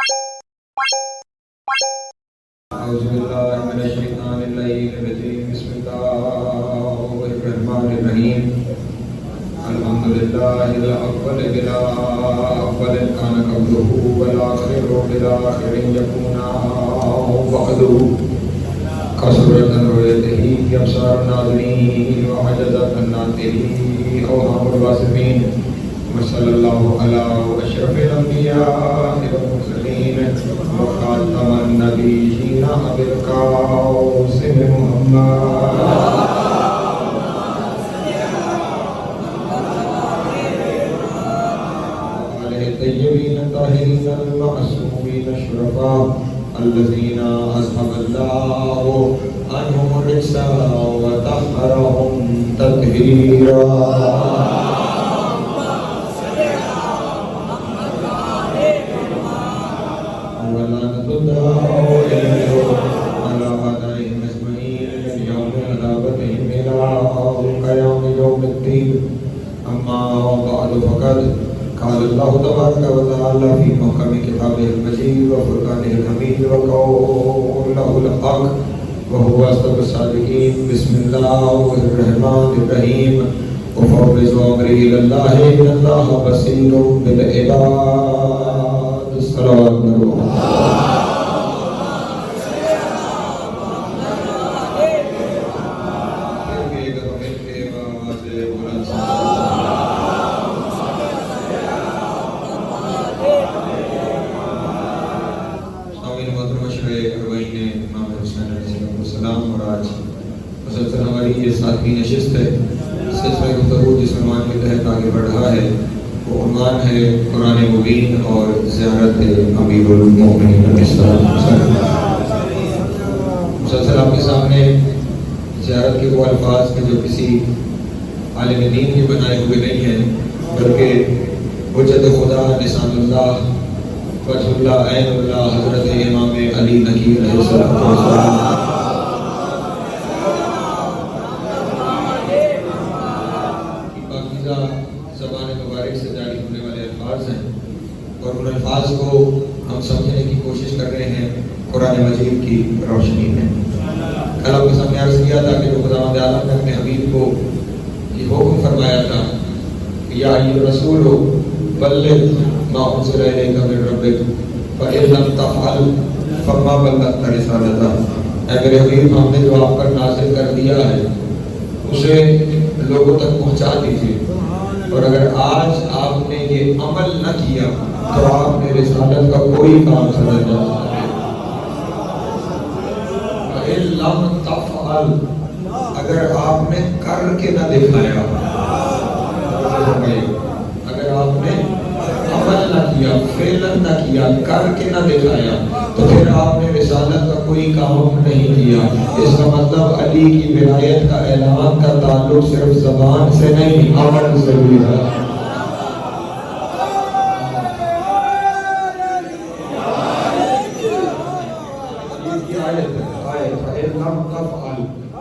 أعوذ بالله من الشيطان الرجيم بسم الله الرحمن الرحيم الحمد لله الأول بلا أول كان قبله والآخر بلا آخر يكون بعده كسرة رؤيته أبصار الناظرين وعجزة الناطقين أوهام الواصفين وصلى الله على أشرف الأنبياء والمرسلين وخاتم النبيين أبي القاسم محمد وآله الطيبين الطاهرين المعصومين الشرفاء الذين أذهب الله عنهم الرجس وطهرهم تطهيرا أما بعد فقد قال الله تبارك وتعالى في محكم كتابه المجيد وفرقانه الحميد وقوله الحق وهو أصدق الصادقين بسم الله الرحمن الرحيم وفوض أمري إلى الله إن الله بصير بالعباد الصلوات مسلسل ہماری یہ ساتویں نشست ہے سلسلہ گفتگو جس عنوان کے تحت آگے بڑھ رہا ہے وہ عنوان ہے قرآن مبین اور زیارت امیر المومنین علیہ السلام۔ مسلسل آپ کے سامنے زیارت کے وہ الفاظ کے جو کسی عالم دین کے بنائے ہوئے نہیں ہیں بلکہ حجت خدا لسان اللہ وجہ اللہ عین اللہ حضرت امام علی نقی علیہ السلام زبان مبارک سے جاری ہونے والے الفاظ ہیں اور ان الفاظ کو ہم سمجھنے کی کوشش کر رہے ہیں قرآن مجید کی روشنی میں۔ کل آپ کے سامنے عرض کیا تھا کہ جو خداوند عالم نے اپنے حبیب کو یہ حکم فرمایا تھا یا ایھا الرسول بلغ ما انزل الیک من ربک فإن لم تفعل فما بلغت رسالتہ، اے میرے حبیب ہم نے جو آپ پر نازل کر دیا ہے اسے لوگوں تک پہنچا دیجیے، اور اگر آج آپ نے یہ عمل نہ کیا تو آپ نے رسالت کا کوئی کام سمجھ نہ سکتے۔ فَإِن لَمْ تَفْعَلْ، اگر آپ نے کر کے نہ دکھایا، اگر آپ نے عمل نہ کیا، فعل نہ کیا، کر کے نہ دکھایا تو پھر آپ نے رسالت کا کوئی کام نہیں کیا۔ اس کا مطلب علی کی ولایت کا اعلان کا تعلق صرف زبان سے نہیں، عمل سے بھی ہے۔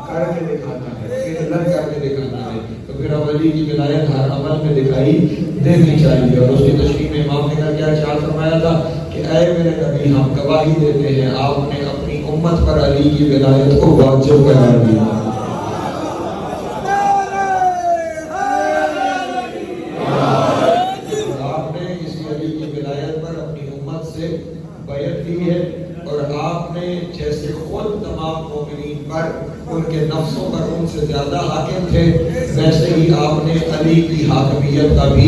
کر کے دکھانا ہے، فعل کر کے دکھانا ہے، تو پھر اب علی کی ولایت ہر عمل میں دکھائی دینی چاہیے۔ اور اس کی تشریح میں امام نے کیا ارشاد فرمایا تھا کہ اے میرے نبی ہم گواہی دیتے ہیں آپ نے اپنی امت پر علی کی ولایت کو واجب قرار دیا۔ آپ نے اسی علی کی ولایت پر اپنی امت سے بیعت دی ہے، اور آپ نے جیسے خود تمام مومنین پر ان کے نفسوں پر ان سے زیادہ حاکم تھے، ویسے ہی آپ نے علی کی حاکمیت کا بھی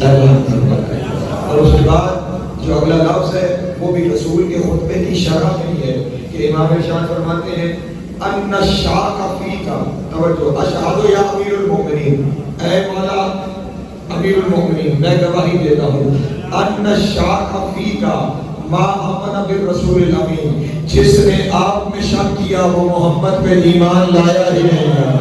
اعلان فرمایا ہے۔ اور اس کے بعد جو اگلا لفظ ہے وہ بھی رسول کے خطبے کی شرح میں ہی ہے کہ امام ارشاد فرماتے ہیں ان الشاک فیکا، توجہ، اشہد یا امیر المؤمنین، اے مولا امیر المؤمنین میں گواہی دیتا ہوں، ان الشاک فیکا ما آمن بالرسول الامین، جس نے آپ میں شک کیا وہ محمد پہ ایمان لایا ہی نہیں ہے۔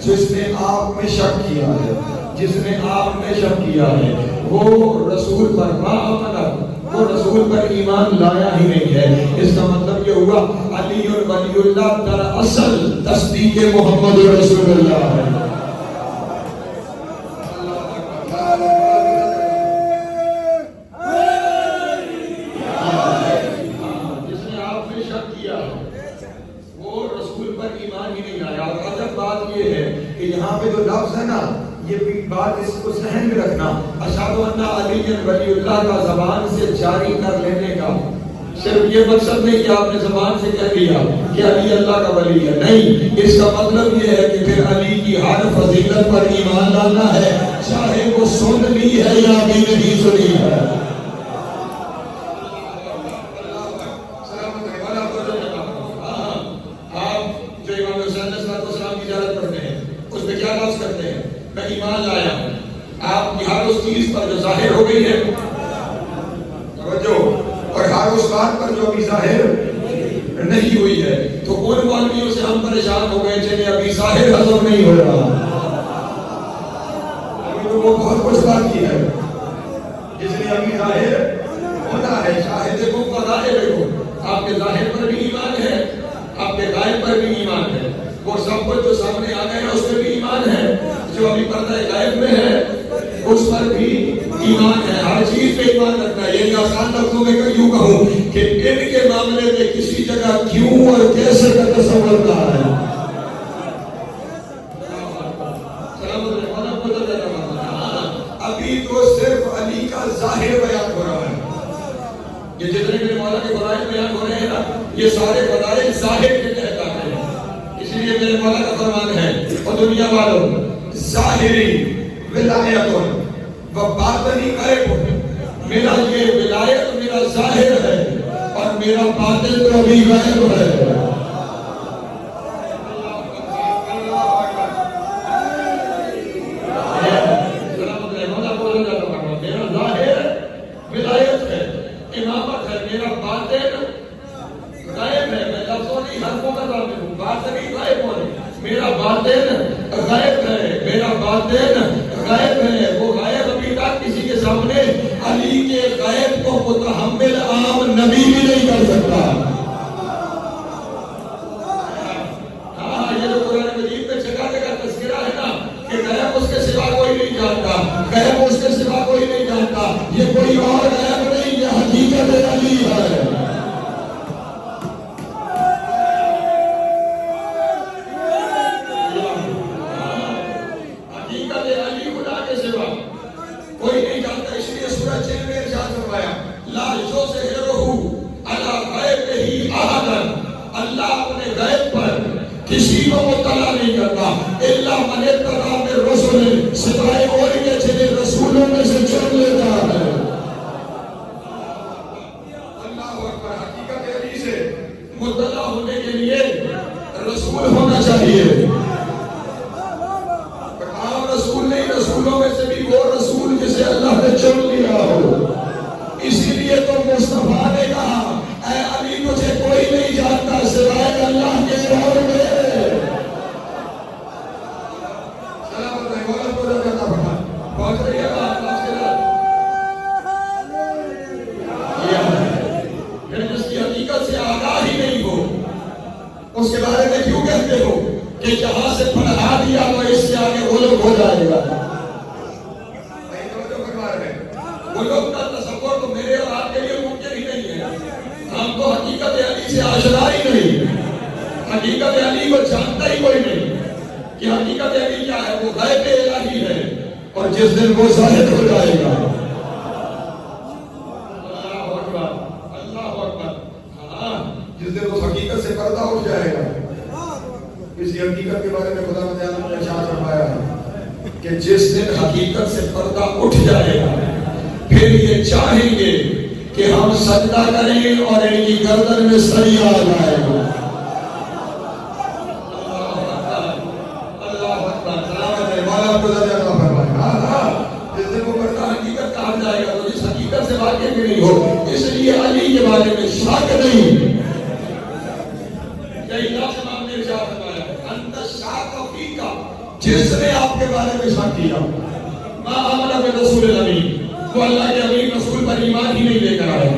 جس نے آپ میں شک کیا ہے، جس نے آپ میں شک کیا ہے وہ رسول پر ما آمن، وہ وہ رسول پر ایمان لایا ہی نہیں ہے۔ اس کا مطلب یہ ہوا علی ولی اللہ دراصل تصدیق محمد رسول اللہ ہے۔ جس نے آپ نے شک کیا وہ رسول پر ایمان ہی نہیں لایا۔ اور عجب بات یہ ہے کہ یہاں پہ جو لفظ ہے نا، یہ بات اس کو ذہن میں رکھنا، اشہد ان علی ولی اللہ کا زبان سے جاری کر لینے کا صرف یہ مقصد نہیں کہ آپ نے زبان سے کہہ دیا کہ علی اللہ کا ولی ہے، نہیں، اس کا مطلب یہ ہے کہ پھر علی کی ہر فضیلت پر ایمان لانا ہے، چاہے وہ سن لی ہے یا ابھی نہیں سنی ہے۔ آپ جو امام حسین علیہ السلام کی زیارت کرتے ہیں اس میں کیا لفظ کرتے ہیں؟ میں ایمان لایا ہوں۔ آپ کی ہر اس چیز پر جو ظاہر ہو گئی ہے توجہ، اور ہر اس بات پر جو ابھی ظاہر نہیں ہوئی ہے، تو ان مولویوں سے ہم پریشان ہو گئے جنہیں ابھی ظاہر ہضم نہیں ہو رہا۔ ابھی تو وہ بہت کچھ بات کی ہے جس نے ابھی ظاہر ہونا ہے۔ شاہد کو غائب کو، آپ کے ظاہر پر بھی ایمان ہے، آپ کے غائب پر بھی ایمان ہے، وہ سب کچھ جو سامنے آ گیا اس میں بھی ایمان ہے، جو ابھی پردہ غائب میں ہے اس پر بھی ایمان ہے۔ ہر چیز پہ ایمان رکھنا ہے۔ یہ آسان لفظوں میں یوں کہوں کہ ان کے معاملے میں کسی جگہ کیوں اور کیسے کا تصور نہ ہے۔ ابھی تو صرف علی کا ظاہر بیان ہو رہا ہے۔ یہ جتنے میرے مولا کے فضائل بیان ہو رہے ہیں نا، یہ سارے فضائل ظاہر کے تحت آتے ہیں۔ اس لیے میرے مولا کا فرمان ہے، اور دنیا والوں، ظاہری ولایت و باطنی غیب، میرا یہ ولایت میرا ظاہر ہے اور میرا باطن تو ابھی غیب ہے۔ میرا ظاہر ولایت ہے، امامت ہے، میرا باطن غائب ہے۔ میں لفظوں نہیں حرفوں کا ضابط ہوں، باطنی غائب ہونے، میرا باطن غائب ہے، میرا باطن غائب ہے۔ وہ غائب ابھی تک کسی کے سامنے علی کے غائب کو متحمل عام نبی بھی نہیں کر سکتا۔ ہاں، یہ جو قرآن مجید میں جگہ جگہ تذکرہ ہے نا کہ غائب اس کے سوا کوئی نہیں جانتا، غائب اس کے سوا کوئی نہیں جانتا، یہ کوئی اور غائب نہیں، یہ حقیقت علی ہے۔ کوئی نہیں جانتا، اس لیے سورۃ جن میں ارشاد فرمایا لا یظہرہ علی غیبہ احد، اللہ اپنے غیب پر کسی کو مطلع نہیں کرتا الا من ارتضی من رسل، سوائے اور کے جنہیں رسولوں میں سے چن لیتا ہے۔ اللہ اکبر۔ حقیقت علی سے مطلع ہونے کے لیے رسول ہونا چاہیے، رسول نہیں، رسولوں میں سے بھی وہ رسول جسے اللہ نے چن لیا ہو۔ اسی لیے تو مصطفیٰ نے کہا اے علی تجھے کوئی نہیں جانتا سوائے اللہ کے اور میرے۔ سلام علیکم ورحمۃ اللہ وبرکاتہ۔ پہنچ رہی ہے بات؟ پھر جس کی حقیقت سے آگاہ ہی نہیں ہو اس کے بارے میں کیوں کہتے ہو کہ جہاں سے پڑھا دیا تو اس سے آگے غلب ہو جائے گا؟ غلب کا تصور تو میرے اور آپ کے لیے ممکن ہی نہیں ہے۔ ہم تو حقیقت علی سے آشنا ہی نہیں، حقیقت علی کو جانتا ہی کوئی نہیں کہ حقیقت علی کیا ہے۔ وہ غیب الہی ہے اور جس دن وہ ظاہر ہو جائے گا۔ اللہ اکبر، اللہ اکبر۔ ہاں، جس دن وہ حقیقت سے پردہ اٹھ جائے گا۔ اسی حقیقت کے بارے میں خدا نے ارشاد فرمایا ہے کہ جس دن حقیقت سے پردہ اٹھ جائے گا پھر یہ چاہیں گے کہ ہم سجدہ کریں اور ان کی گردن میں سری آ جائے گا۔ اللہ اکبر، سلامت ہے، مولا خدا نے عطا فرمایا۔ جس دن وہ پردہ حقیقت کہا جائے گا تو جس حقیقت سے واقف بھی نہیں ہو، اس لیے علی کے بارے میں شک نہیں۔ جس نے آپ کے بارے میں شک کیا ما آمن برسول الامین، وہ اللہ کے امین رسول پر ایمان ہی نہیں لے کر آئے،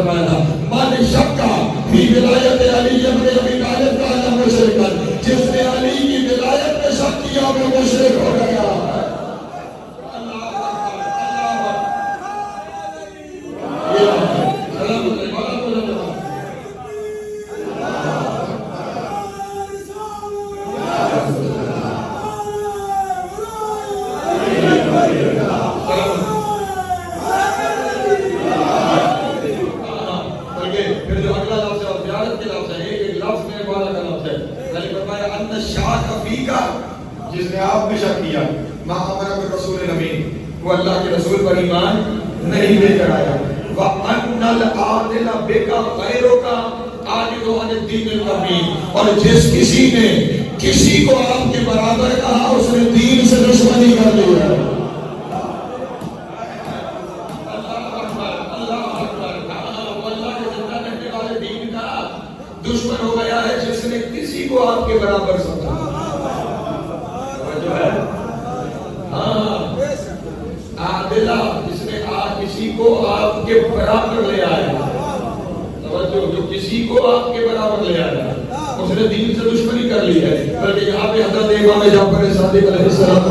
فرمایا تھا من شکا فی ولایت علی ابن ابی طالب کان مشرکا، جس نے علی کی ولایت میں شک کیا وہ مشرک ہو گیا۔ جس نے آپ میں شک کیا ما آمن بالرسول الامین، وہ اللہ کے رسول پر ایمان نہیں لے کر آیا۔ وَأَنَّ الْعَادِلَ بِكَ غَيْرُكَ عَاجِزٌ عَنِ الدِّينِ الْقَوِيِّ، اور جس کسی نے کسی کو آپ کے برابر کہا اس نے دین سے دشمنی کر لی ہے۔ دشمن ہو گیا ہے جس نے کسی کو آپ کے برابر سمجھا۔ جو ہے ہاں عادلہ، جس نے کسی کو آپ کے برابر لے آیا، جو کسی کو آپ کے برابر لے آیا اس نے دین سے دشمنی کر لی ہے۔ بلکہ یہاں پہ حضرت امام جعفر صادق علیہ السلام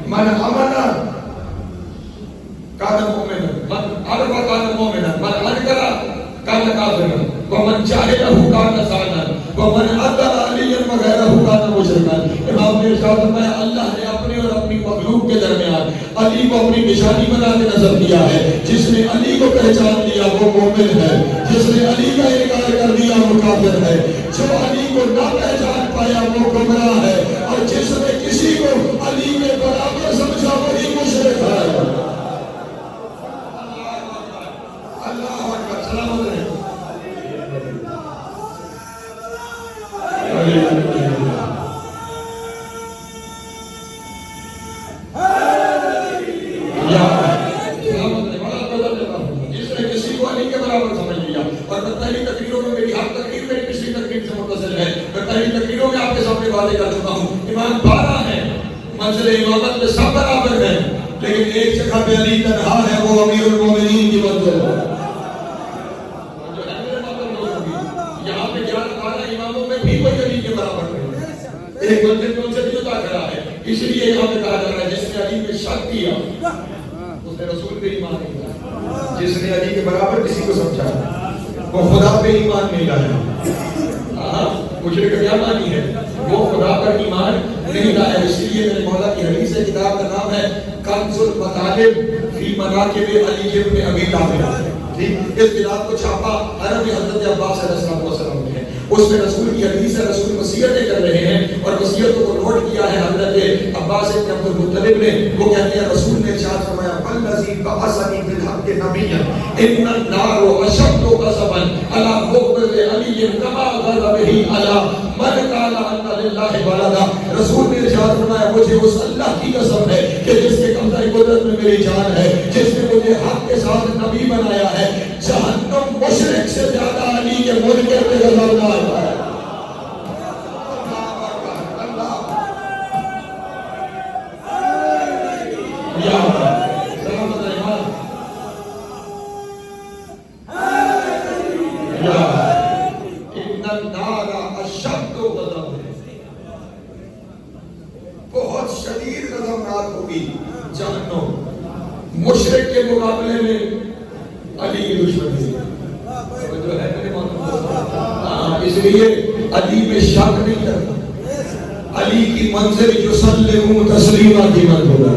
من امن کان مومنا، من عرف کان مومنا، من انکر کان کافرا، ومن جاہلہ کان ظالما، ومن عطر علی وغیرہ کان مشرکا۔ امام نے ارشاد فرمایا اللہ نے اپنے اور اپنی مخلوق کے درمیان علی کو اپنی نشانی بنا کے نظر دیا ہے۔ جس نے علی کو پہچان لیا وہ مومن ہے، جس نے علی کا انکار کر دیا وہ کافر ہے، جو علی کو نہ پہچان پایا وہ گمراہ ہے، اور جس نے کسی کو علی کے برابر سمجھا وہی مشرک ہے۔ اللہ اکبر، سلام علیکم۔ جس نے کسی کو علی کے برابر سمجھ لیا، اور میں پہلی تقریروں میں میری ہر تقریر میری پچھلی تقریر سے متصل ہے، میں پہلی تقریروں میں آپ کے سامنے باتیں کر چکا ہوں۔ ایمان 12 ہے، منزل امامت میں سب برابر ہیں، لیکن ایک جگہ پہ علی تنہا ہے، وہ امیر المومنین کی منزل ہے۔ یہاں پہ 11 اماموں میں بھی کوئی علی کے برابر نہیں، ایک منزل میں ان سے جدا کھڑا ہے۔ اس لیے یہاں پہ کہا جا رہا ہے جس نے علی میں شک کیا اس نے رسول پہ ایمان نہیں لایا، جس نے علی کے برابر کسی کو سمجھا وہ خدا پہ ایمان نہیں لایا۔ مشرک کیا مانی ہے؟ وہ خدا پر ایمان نہیں لایا۔ اس لیے میرے مولا کی حدیث ہے، کتاب کا نام ہے کنز المطالب فی مناقب علی بن ابی طالب۔ اس کتاب کو چھاپا عرب حضرت عباس علیہ السلام نے ہے۔ اس میں رسول کی حدیث ہے، رسول وصیتیں کر رہے ہیں اور وصیتوں کو نوٹ کیا ہے حضرت عباس بن عبد المطلب نے۔ وہ کہتے ہیں رسول نے ارشاد فرمایا والذی بعثنی بالحق نبیا ان النار اشد غضبا علی مقبل علی کما غضب علی من قال ان للہ ولدا۔ رسول نے ارشاد فرمایا مجھے اس اللہ کی قسم ہے کہ جس کے قبضہ قدرت میں میری جان ہے، جس نے مجھے حق کے ساتھ نبی بنایا ہے، جہنم مشرک سے زیادہ علی کے منکر پہ غضبناک ہے۔ بہت شدید غضبناک ہوگی جہنم، مشرک کے مقابلے میں علی کی دشمنی جو ہے میرے اس لیے علی میں شک نہیں کرتا۔ علی کی منزل یسلموا تسلیما کی منزل ہے،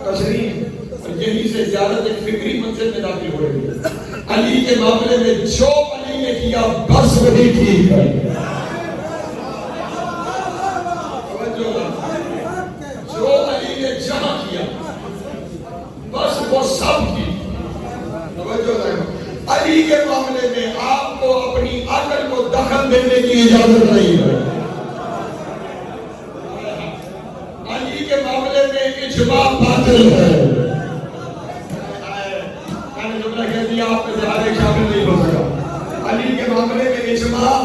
تسلیم، اور یہی سے زیادہ ایک فکری منزل میں داخل ہو رہی ہے۔ علی کے معاملے میں جو علی نے کیا بس وہی ٹھیک ہے، جو علی نے جہاں کیا بس وہ سب کی۔ علی کے معاملے میں آپ کو اپنی عقل کو دخل دینے کی اجازت نہیں ہے۔ علی کے معاملے میں اجماع باطل ہے۔ میں نے جملہ کہہ دیا، آپ میں سے ہر ایک شامل نہیں ہو سکا۔ علی کے معاملے میں اجماع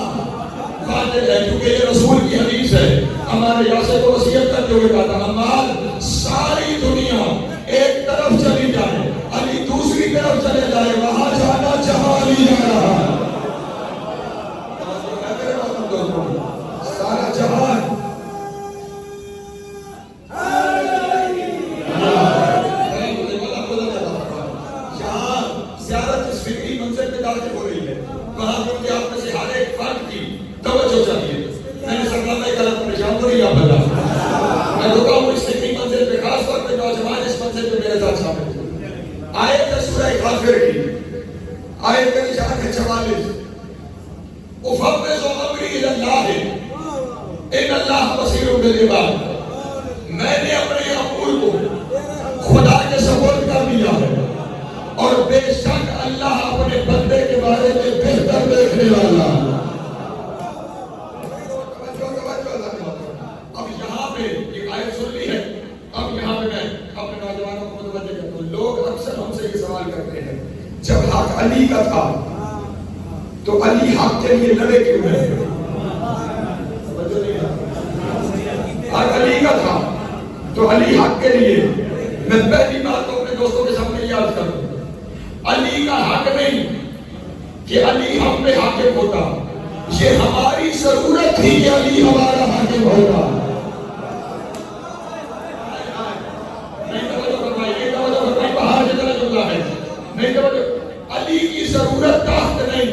فاضل ہے، کیونکہ یہ رسول کی حدیث ہے. ہمارے یاسر کو وصیت کرتے ہوئے کہا تھا عمار ساری دنیا ایک طرف چلی جائے، علی دوسری طرف چلے جائے، وہاں جانا جہاں علی جا رہا ہے. سارا جہان جہاں زیارت اس فکری منظر میں داخل ہو رہی ہے، وہاں کیونکہ آپ میں سے ہر ایک فرد کی توجہ چاہیے. میں نے سکرامہ کلام پریشان تو نہیں آپ بتا، میں رکا ہوں اس فکری منظر پہ، خاص طور پہ نوجوان اس منظر پہ میرے ساتھ شامل تھے. آیت ہے سورہ غافر کی، آیت کا نشان ہے 44. افوض امری الی اللہ ان اللہ بصیر بالعباد. میں نے اپنے امور کو خدا کے سپرد کر دیا ہے اور بے شک اللہ اپنے بندے کے بارے میں بہتر دیکھنے والا. اب یہاں پہ ایک آیت سن لی ہے، اب یہاں پہ میں اپنے نوجوانوں کو متوجہ کرتا ہوں. لوگ اکثر ہم سے یہ سوال کرتے ہیں جب حق علی کا تھا تو علی حق کے لیے لڑے کیوں نہیں؟ حق علی کا تھا تو علی حق کے لیے. میں پہلی بات تو اپنے دوستوں کے سامنے یاد کروں، علی کا حق نہیں کہ علی ہم پہ حاکم ہوتا، یہ ہماری ضرورت تھی کہ علی ہمارا حاکم ہوگا. باہر جتنا جملہ ہے نہیں توجہ، علی کی ضرورت کا حق نہیں.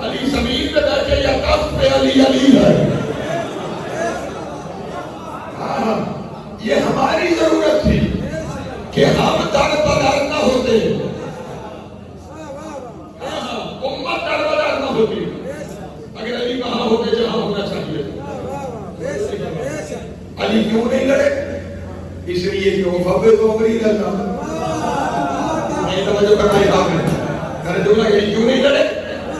علی زمین پہ بیٹھے یا تخت پہ، علی علی ہے. یہ ہماری ضرورت تھی کہ ہم در بدر نہ ہوتے، امت در بدر نہ ہوتی اگر علی وہاں ہوتے جہاں ہونا چاہیے. علی کیوں نہیں لڑے؟ اس لیے کہ وہ فوض امری الی اللہ. نہیں توجہ کرنا یہاں میں کرے دوں گا. علی کیوں نہیں لڑے؟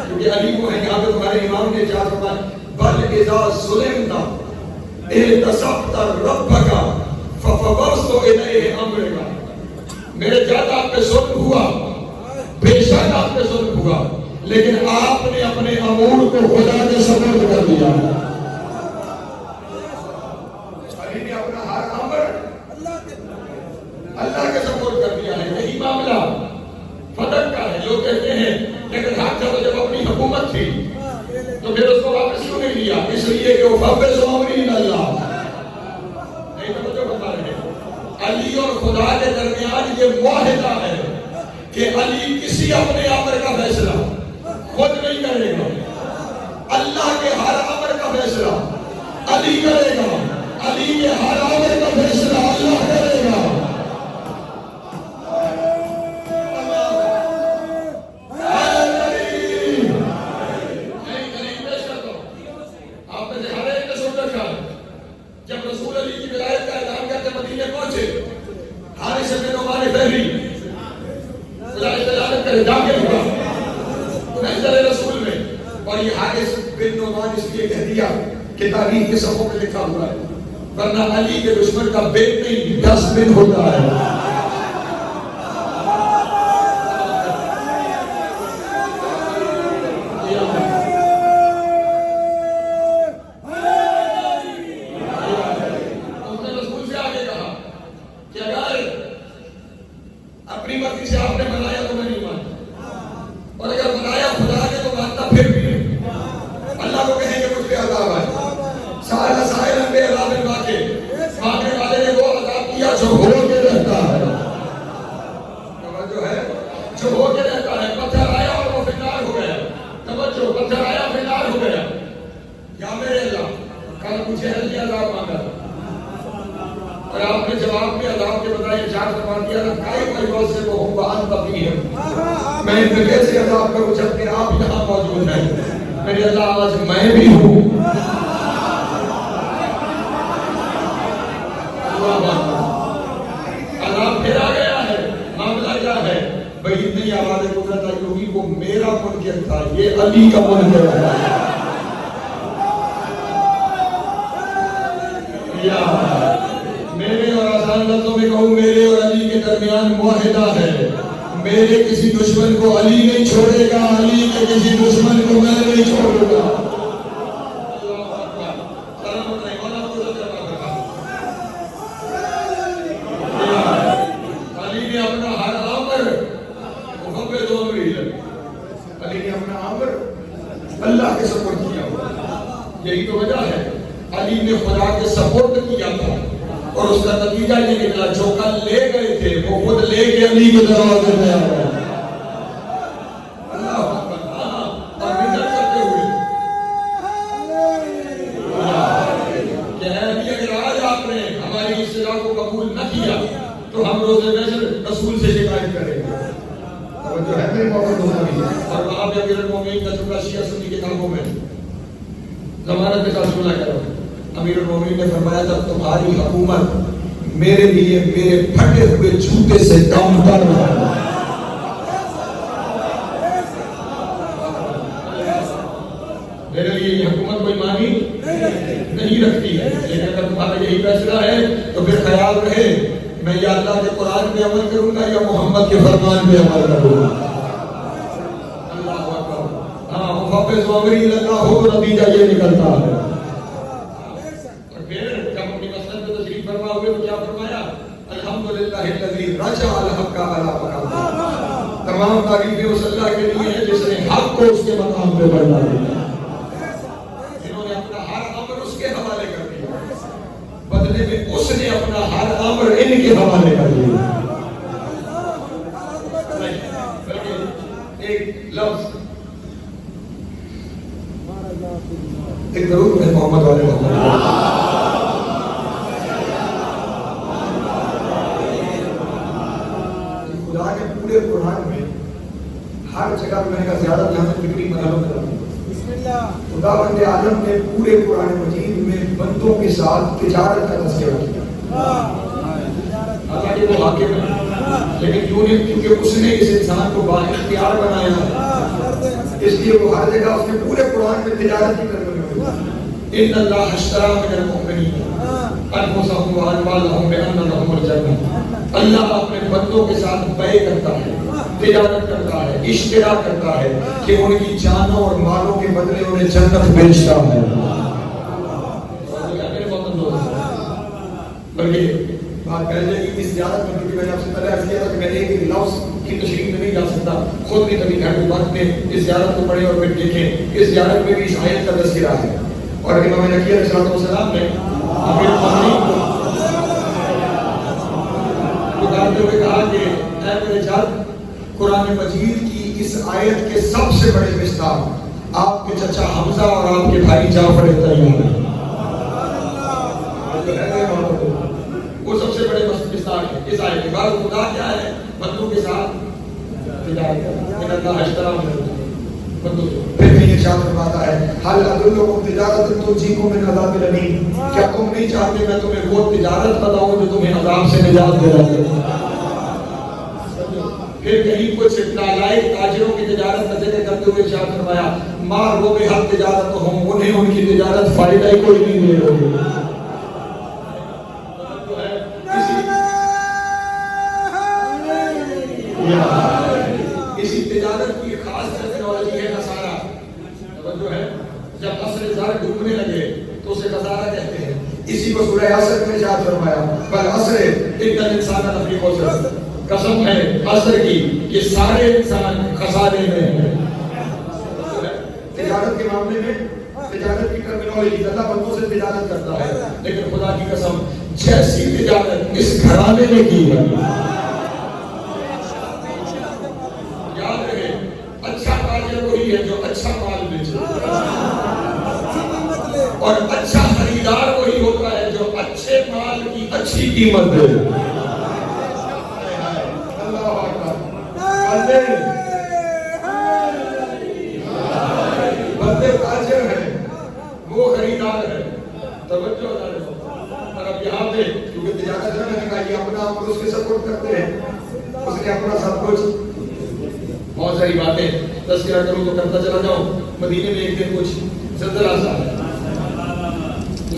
کیونکہ علی کو ہے یہاں پہ تمہارے امام نے چاہ فرمایا بل اذا ظلمنا احتسبت ربک ففوضت الیہ امرک. میرے جب آپ پہ ظلم ہوا، بے شک آپ پہ ظلم ہوا، لیکن آپ نے اپنے امور کو خدا کے سپرد کر دیا. علی نے اپنا ہر امر اللہ کے سپرد کر دیا ہے. یہی معاملہ فتح کا ہے. لوگ کہتے ہیں لیکن حق تھا تو جب اپنی حکومت تھی تو پھر اس کو واپس کیوں نہیں لیا؟ اس لیے کہ وہ فوض امری الی اللہ. نہیں توجہ بتا رہے ہیں. علی اور خدا کے درمیان یہ معاہدہ ہے کہ علی کسی اپنے امر کا فیصلہ خود نہیں کرے گا، اللہ کے ہر امر کا فیصلہ علی کرے گا. علی کے ہر امر کا فیصلہ اللہ کرے گا. جب رسول علی کی ولایت کا اعلان کرتے مدینے پہنچے، حارث بن نعمان فہری ولایت اعلان کرے داخل ہوا محضر رسول میں. اور یہ حارث بن نعمان اس لیے کہہ دیا کہ تاریخ کے صفحوں میں لکھا ہوا ہے، ورنہ علی کے دشمن کا بیٹ نہیں 10 بن ہوتا ہے. اپنی مرضی سے آپ نے بنایا تو میں نہیں مانتا، اور اگر بنایا خدا نے تو مانتا پھر بھی نہیں. اللہ کو کہیں گے مجھ پہ عذاب آئے. سارا سائل بے عذاب واقع، مانگنے والے نے وہ عذاب کیا جو ہو کے رہتا ہے. توجہ ہے، جو ہو کے رہتا ہے. پتھر آیا اور وہ فنار ہو گیا. توجہ، پتھر آیا فنار ہو گیا. یا میرے اللہ، کل مجھے ہلکی عذاب مانگا اور آپ نے جواب میں عذاب کے بجائے ارشاد فرما دیا نا کئی مریضوں سے وہ بہان تبھی ہے. میں ان پہ کیسے عذاب کروں جبکہ آپ یہاں موجود ہیں. میرے اللہ آج میں بھی ہوں. عذاب پھر آ گیا ہے. معاملہ کیا ہے بھائی؟ اتنی آواز قدرت آئی ہوگی وہ میرا منکر تھا، یہ علی کا منکر ہے. میرے اور آسان لفظوں میں کہوں، میرے اور علی کے درمیان معاہدہ ہے. میرے کسی دشمن کو علی نہیں چھوڑے گا، علی کے کسی دشمن کو میں نہیں چھوڑوں گا۔ علی نے اپنا ہر آمر محبت و عمری لگی، علی نے اپنا آمر اللہ کے سپورٹ کیا۔ یہی تو وجہ ہے علی نے خدا کے سپورٹ کیا تھا، اور اس کا نتیجہ یہ نکلا جو کل لے گئے تھے وہ خود لے کے علی کے دروازے میں آ گئے۔ اللہ اور محنت کرتے ہوئے کہ اے علی، اگر آج آپ نے ہماری اصطلاح کو قبول نہ کیا تو ہم روز محشر رسول سے شکایت کریں گے۔ جو ہے میرے محمد دوسری اور وہاں پہ امیر المومنین کا جملہ شیعہ سنی کتابوں میں ضمانت کے ساتھ سنا کرو۔ امیر المومنین نے فرمایا تھا تمہاری حکومت میرے لیے میرے پھٹے ہوئے جوتے سے کم تر ہے۔ میرے لیے یہ حکومت کوئی معنی نہیں رکھتی ہے، لیکن اگر تمہارا یہی فیصلہ ہے تو پھر خیال رہے میں یا اللہ کے قرآن پہ عمل کروں گا یا محمد کے فرمان پہ عمل کروں گا۔ اللہ اکبر۔ ہاں، محبت و عمری اللہ ہو تو نتیجہ یہ نکلتا ہے۔ اور پھر جب اپنی مسند پہ تشریف فرما ہوئے تو کیا فرمایا؟ الحمدللہ الذی رجع الحق علی مقامہ۔ تمام تعریفیں اس اللہ کے لیے ہیں جس نے حق کو اس کے مقام پہ بڑھا دیا، جنہوں نے اپنا ہر امر اس کے حوالے کر دیا، بدلے میں اس نے اپنا ہر امر ان کے حوالے کر دیا۔ بلکہ ایک لفظ ایک ضرور ہے محمد والے خدا کے پورے قرآن میں ہر جگہ میں نے زیادہ یہاں سے فکری مرحلوں میں خدا بند عالم نے پورے قرآن مجید میں بندوں کے ساتھ تجارت کا تذکرہ کیا۔ حالانکہ وہ حاکم ہے، لیکن کیونکہ اس نے اس انسان کو بااختیار بنایا ہے، اس لیے وہ ہر جگہ اس نے پورے قرآن میں تجارت کی کرنے ہوئی۔ ان اللہ اشترى من المؤمنین انفسهم واموالهم بان لهم الجنہ۔ اللہ اپنے بندوں کے ساتھ بیع کرتا ہے، تجارت کرتا ہے، اشترا کرتا ہے کہ ان کی جانوں اور مالوں کے بدلے انہیں جنت بیچتا ہے۔ بلکہ بات پہلے کی اس زیادت میں کیونکہ میں نے آپ سے پہلے عرض کیا تھا کہ میں ایک لفظ کی تشریح میں نہیں جا سکتا، خود بھی کبھی گھر میں بات میں اس زیارت کو پڑھیں اور پھر دیکھیں۔ اس زیارت میں بھی اس آیت کا تذکرہ ہے، اور امام نقی علیہ السلام نے امیر المومنین کو پکارتے ہوئے کہا کہ اے میرے جد، قرآن مجید کی اس آیت کے سب سے بڑے مصداق آپ کے چچا حمزہ اور آپ کے بھائی جعفر تیار ہیں۔ وہ سب سے بڑے مصداق ہیں اس آیت کے بعد۔ خدا کیا ہے؟ بندوں کے ساتھ تجارت کرنا، ان اللہ اشترى من المؤمنین۔ پھر بھی ارشاد فرماتا ہے حل ادلکم تجارۃ تنجیکم من عذاب الیم، کیا تم نہیں چاہتے میں تمہیں وہ تجارت بتاؤں جو تمہیں عذاب سے نجات دلاتی ہے؟ پھر کہیں کچھ نالائق تاجروں کی تجارت کا ذکر کرتے ہوئے ارشاد فرمایا مار وہ بے حق تجارت ہوں، انہیں ان کی تجارت فائدہ ہی کوئی نہیں دے رہی۔ اسی تجارت کی خاص ٹیکنالوجی ہے نصارہ۔ توجہ ہے، جب عصر زر ڈوبنے لگے تو اسے نصارہ کہتے ہیں۔ اسی کو سورہ عصر میں ارشاد فرمایا والعصر ان الانسان لفی خسر، قسم ہے عصر کی کہ سارے انسان خسارے میں ہیں۔ تجارت کے معاملے میں تجارت کی ٹرمینالوجی اللہ بندوں سے تجارت کرتا ہے، لیکن خدا کی قسم جیسی تجارت اس گھرانے نے کی ہے، یاد رہے اچھا تاجر وہی ہے جو اچھا مال بیچے، اور اچھا خریدار وہی ہوتا ہے جو اچھے مال کی اچھی قیمت دے۔ بندے تاجر ہیں، وہ خریدار ہے۔ توجہ اور اب یہاں پہ کیونکہ تجارت ہے میں نے کہا یہ اپنا اور اس کے سپورٹ کرتے ہیں، اس نے اپنا سب کچھ بہت ساری باتیں تذکرہ کروں تو کرتا چلا جاؤں۔ مدینے میں ایک دن کچھ زلزلہ سا ہے،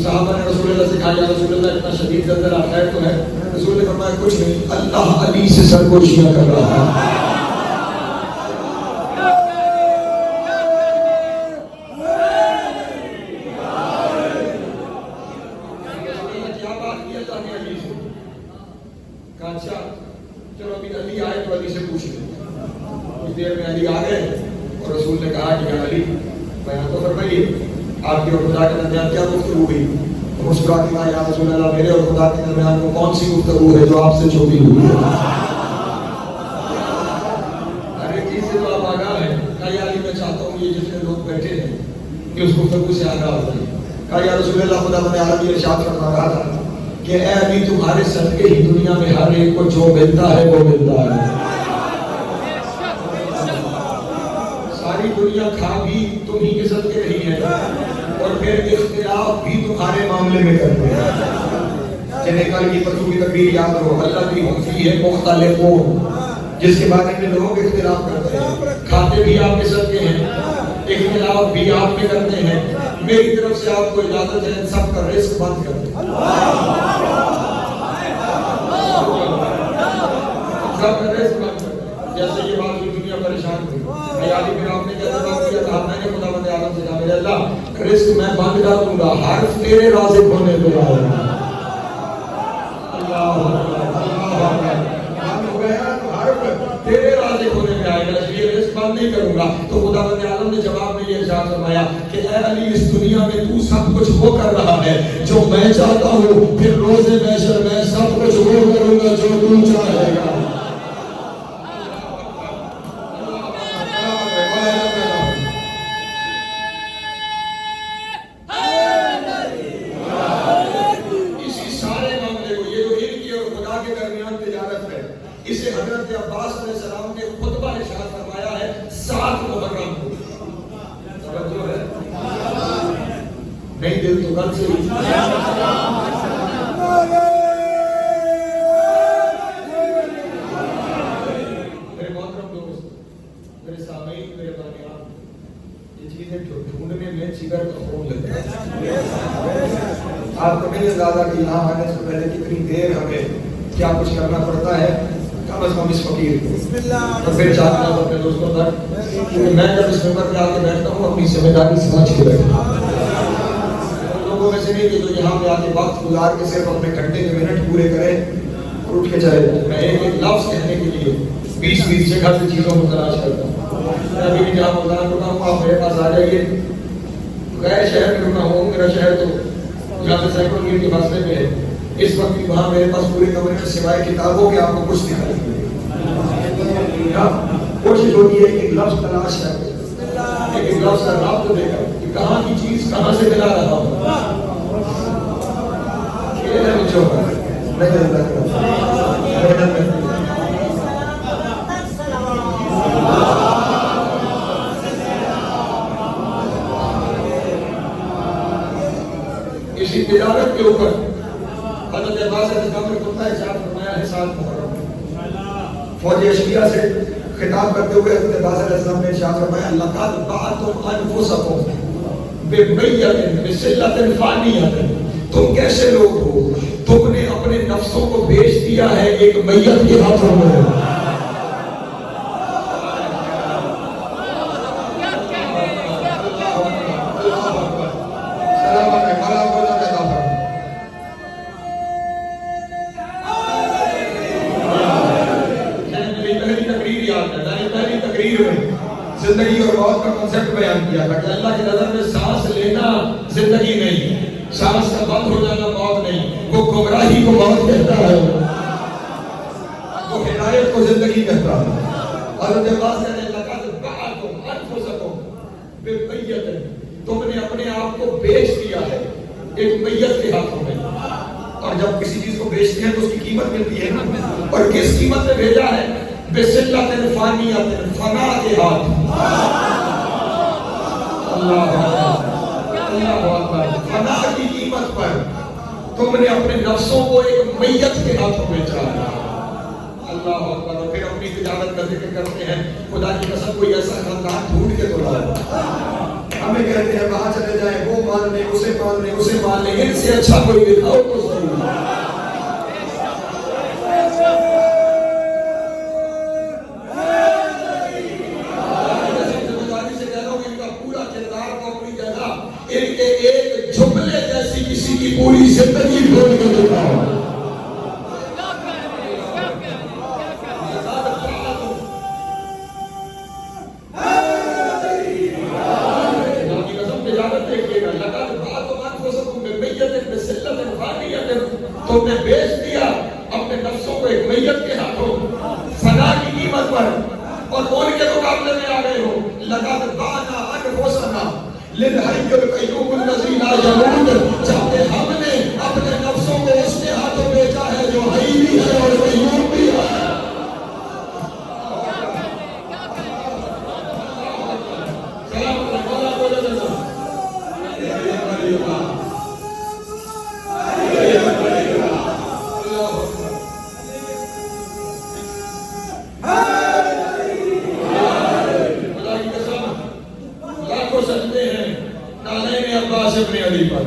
صحابہ نے رسول اللہ سے کہا یا رسول اللہ اتنا شدید زلزلہ خیر تو ہے؟ رسول نے فرمایا کچھ نہیں، اللہ علی سے سرگوشیاں کر رہا ہے۔ کوئی آئے تو علی سے پوچھ لیں. کچھ دیر میں علی آ گئے اور رسول نے کہا کہ یا علی بیان تو فرمائیے آپ کی اور خدا کے درمیان کیا گفتگو ہوئی. مسکرا کے کہا یا رسول اللہ میرے اور خدا کے درمیان میں کون سی گفتگو ہے جو آپ سے چھپی ہوئی ہے. ہر ایک چیز سے تو آپ آگاہ ہیں. کہا یا علی میں چاہتا ہوں یہ جتنے لوگ بیٹھے ہیں کہ اس گفتگو سے آگاہ ہو جائے. کہا یا رسول اللہ خدا بند عالم یہ ارشاد فرما رہا تھا کہ اے علی تمہارے صدقے ہی دنیا میں ہر ایک کو جو ملتا ہے وہ ملتا ہے. ساری دنیا کھا بھی تم ہی کے صدقے رہی ہے اور پھر اختلاف بھی تمہارے معاملے میں کرتے ہیں. جنہیں کل کی پرسوں کی تقریر یاد کرو اللہ کی مفتی ہے مختلفون جس کے بارے میں لوگ اختلاف کرتے ہیں. کھاتے بھی آپ کے صدقے ہیں اختلاف بھی آپ میں کرتے ہیں. میری طرف سے آپ کو اجازت ہے سب کا رزق بند کر دیں. سب کا رزق بند کر دیں. جیسے یہ بات کی دنیا پریشان ہوئی علی پھر آپ نے کیا جواب دیا کہا میں نے خدا بند عالم سے کہا میرے اللہ رزق میں بند کر دوں گا حرف تیرے رازق ہونے پہ آئے گا. اللہ ہو گیا تو حرف تیرے رازق ہونے پہ آئے گا اس لیے رزق بند نہیں کروں گا. تو خدا بند عالم نے جواب میں یہ ارشاد فرمایا کہ اے علی اس دنیا میں تو سب کچھ وہ کر رہا ہے جو میں چاہتا ہوں پھر روز محشر میں سب کچھ وہ کروں گا جو تو چاہے گا. اسے حضرت عباس علیہ السلام نے خطبہ ارشاد فرمایا ہے 7 محرم کو. توجہ ہے نہیں دل تو کل سے ہی. میرے محترم دوست میرے سامعین میرے بانیان یہ چیزیں ڈھونڈنے میں جگر کا خون لگتا ہے. آپ کو نہیں اندازہ کہ یہاں آنے سے پہلے کتنی دیر ہمیں کیا کچھ کرنا پڑتا ہے کم از کم اس فقیر کو. تو پھر چاہتا ہوں اپنے دوستوں تک کہ میں جب اس ممبر پہ آ کے بیٹھتا ہوں اپنی ذمہ داری سمجھ کے بیٹھتا ہوں. لوگوں میں سے نہیں کہ جو یہاں پہ آ کے وقت گزار کے صرف اپنے گھنٹے کے منٹ پورے کریں اور اٹھ کے چلے جائیں. میں ایک ایک لفظ کہنے کے لیے 20 جگہ سے چیزوں کو تلاش کرتا ہوں. میں ابھی بھی جہاں ملتان رکا ہوں آپ میرے پاس آ جائیے. غیر شہر میں رکا ہوں میرا شہر تو جہاں سے سینکڑوں میل کے فاصلے پہ ہے. اس وقت بھی وہاں میرے پاس پورے کمرے میں سوائے کتابوں کے آپ کو کچھ دکھائی دے. کوشش ہوتی ہے ایک لفظ تلاش کر ایک لفظ کا رابط دے کر کہ کہاں کی چیز کہاں سے ملا رہا ہوں. اسی تجارت کے اوپر حضرت عباس علیہ السلام نے خطبہ ارشاد فرمایا ہے 7 محرم. فوج اشبیہ سے خطاب کرتے ہوئے حضرت عباس علیہ السلام نے ارشاد فرمایا لقد بعتم انفسکم ببیۃ بسلۃ فانیۃ. تم کیسے لوگ ہو تم نے اپنے نفسوں کو بیچ دیا ہے ایک میت کے ہاتھوں میں. زندگی اور موت کا کنسپٹ بیان کیا تھا کہ اللہ کی نظر میں سانس لینا زندگی نہیں سانس کا بند ہو جانا موت نہیں. وہ گمراہی کو موت کہتا ہے وہ ہدایت کو زندگی کہتا ہے. حضرت عباس کہتے ہیں لقد بعتم انفسکم ببیۃ. تم نے اپنے آپ کو بیچ دیا ہے ایک میت کے ہاتھوں میں. اور جب کسی چیز کو بیچتے ہیں تو اس کی قیمت ملتی ہے نا. اور کس قیمت میں بھیجا ہے بسلۃ فانیۃ فنا کے ہاتھ. اللہ اکبر. فنا کی قیمت پر تم نے اپنے نفسوں کو ایک میت کے ہاتھوں میں بیچا. اللہ اکبر. اور پھر اپنی تجارت کا ذکر کرتے ہیں خدا کی قسم کوئی ایسا خاندان ڈھونڈ کے تو لاؤ. ہمیں کہتے ہیں وہاں چلے جائیں وہ مان لیں اسے مان لیں اسے مان لیں. ان سے اچھا کوئی دکھاؤ تو صحیح. ایک جملے جیسی کسی کی پوری زندگی بھول کر دکھاؤ. پر اور ان کے مقابلے میں آ گئے ہو. لقد بعنا انفسنا للحی القیوم الذی لا یموت. جبکہ ہم نے اپنے نفسوں کو اس کے ہاتھوں بیچا ہے جو حی بھی ہے اور قیوم بھی ہے. اپنے علی پر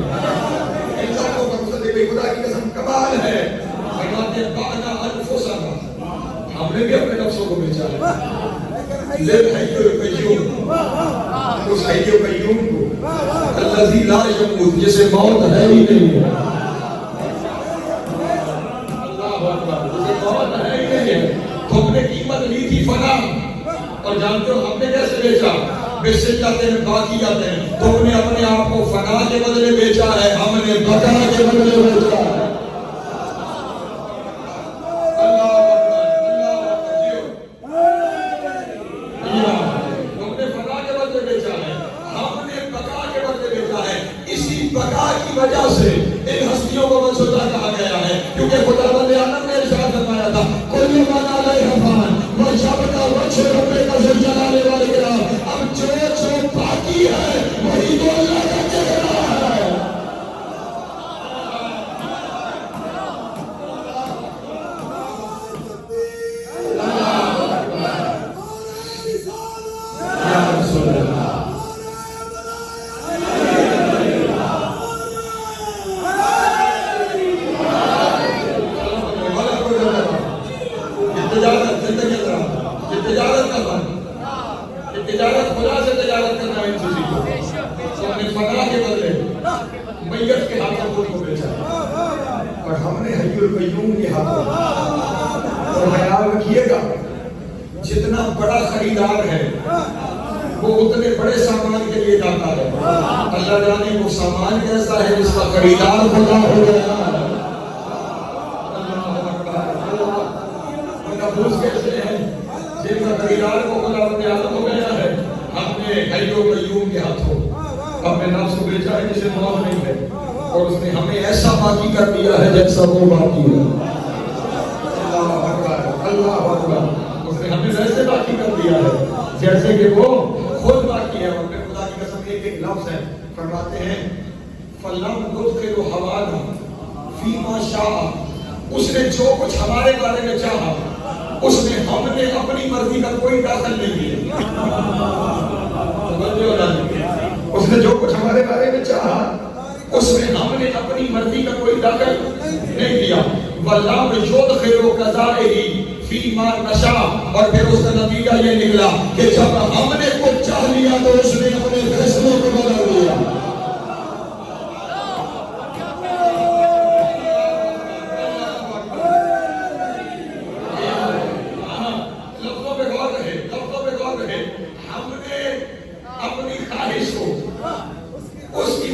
انسانوں پر مصدق بھی خدا کی قسم کمال ہے. فرماتے ہیں بعنا انفسنا, ہم نے بھی اپنے نفسوں کو بیچا ہے للحی القیوم, اس حی القیوم کو الذی لا یموت, جسے موت ہے ہی نہیں ہے. اللہ اکبر, جسے موت ہے ہی نہیں ہے. تم نے قیمت لی تھی فنا, اور جانتے ہو ہم نے کیسے بیچا؟ بیچے جاتے ہیں باقی جاتے ہیں. تم نے اپنے آپ کو فنا کے بدلے بیچا ہے, ہم نے بقا کے بدلے بیچا ہے. اللہ تم نے فنا کے بدلے بیچا ہے, ہم نے بقا کے بدلے بیچا ہے. اسی بقا کی وجہ سے ان ہستیوں کو منصوبہ کہا گیا ہے, کیونکہ خدا بندے عالم نے ارشاد فرمایا تھا کوئی من علیہ فان وجبنا وجه ربک ذی الجلال والاکرام. اب جو باقی ہے وہی تو اللہ کا چہرہ ہے. یا رسول اللہ, تجارت خدا سے تجارت کرنا ہے. ان چیزوں کو ہم نے فنا کے بدلے میت کے ہاتھوں خود کو بیچا, اور ہم نے حی القیوم کے ہاتھوں. اور خیال رکھیے گا جتنا بڑا خریدار ہے وہ اتنے بڑے سامان کے لیے جاتا ہے. اللہ جانے وہ سامان کیسا ہے جس کا خریدار خدا ہو گیا. محفوظ کیسے ہیں جن کا خریدار کو خدا بندے عالم ہو گیا ہے. ہم نے حی القیوم کے ہاتھوں اپنے نفس کو بیچا ہے جسے موت نہیں ہے, اور اس نے ہمیں ایسا باقی کر دیا ہے جیسا وہ باقی ہے. اللہ اکبر, اللہ اکبر. اس نے ہمیں ویسے باقی کر دیا ہے جیسے کہ وہ خود باقی ہے. اور پھر خدا کی قسم ایک ایک لفظ ہے, فرماتے ہیں فَلَمْ نُدْخِلُ حَوَانَا فِي مَا شَاءَ. اس نے جو کچھ ہمارے بارے میں چاہا اس میں ہم نے اپنی مرضی کا کوئی داخل نہیں کیا. اس نے جو کچھ ہمارے بارے میں چاہا اس میں ہم نے اپنی مرضی کا کوئی داخل نہیں کیا. وَاللَّهُ يُدْخِلُ قَضَائِهِ فِي مَا نَشَاءُ. اور پھر اس کا نتیجہ یہ نکلا کہ جب ہم نے کچھ چاہ لیا تو اس نے اپنے فیصلوں کو بدل دیا.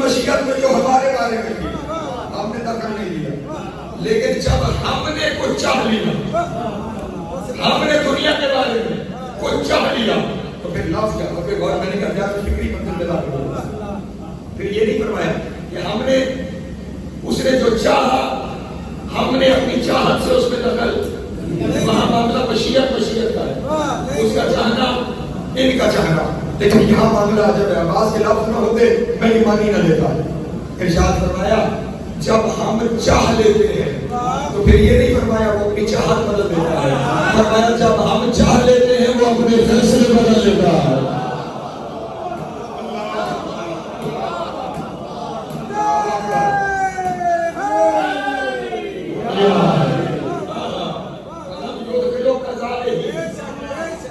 مشیت میں جو ہمارے بارے میں تھی ہم نے دخل نہیں دیا, لیکن جب ہم نے کچھ چاہ لیا, ہم نے دنیا کے بارے میں کچھ چاہ لیا, تو پھر لفظ کیا, تو پھر غور میں نے کہا فکری منزل پہ لا دیا. پھر یہ نہیں فرمایا کہ ہم نے اس نے جو چاہا ہم نے اپنی چاہت سے اس میں دخل. وہاں معاملہ مشیت کا ہے, اس کا چاہنا ان کا چاہنا. لیکن یہاں معاملہ جب عباس کے لفظ نہ ہوتے میں ایمانی نہ دیتا. ارشاد فرمایا جب ہم چاہ لیتے ہیں, تو پھر یہ نہیں فرمایا وہ اپنی چاہت بدل دیتا ہے, فرمایا جب ہم چاہ لیتے ہیں وہ اپنے فیصلے بدل لیتا ہے.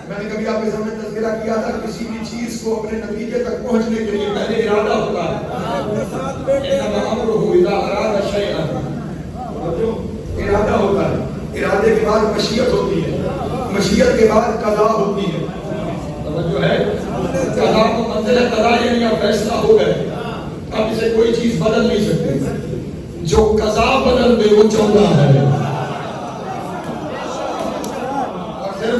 میں نے کبھی آپ کے سامنے تذکرہ کیا تھا, کسی بھی چیز کو اپنے نتیجے تک پہنچنے کے لیے پہلے ارادہ ہوتا ہے. انما امرہ اذا اراد شیئا, ارادہ ہوتا ہے, ارادے کے بعد مشیت ہوتی ہے, مشیت کے بعد قضا ہوتی ہے. توجہ ہے, قضا کو منزل قضا یعنی اب فیصلہ ہو گئے, اب اسے کوئی چیز بدل نہیں سکتے. جو قضا بدل دے وہ چودہ ہے, اور صرف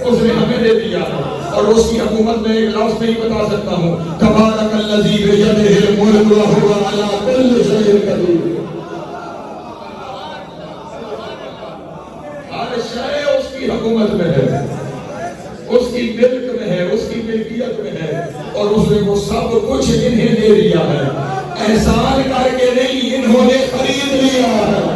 اس نے ہمیں دے دیا اور اس کی حکومت میں ایک لفظ نہیں بتا سکتا ہوں. تبارک الذی بیدہ الملک وہو علی کل شیء قدیر. ہر شے اس کی حکومت میں ہے, اس کی ملک میں ہے, اس کی ملکیت میں ہے, اور اس نے وہ سب کچھ انہیں دے دیا ہے. احسان کر کے نہیں, انہوں نے خرید لیا ہے.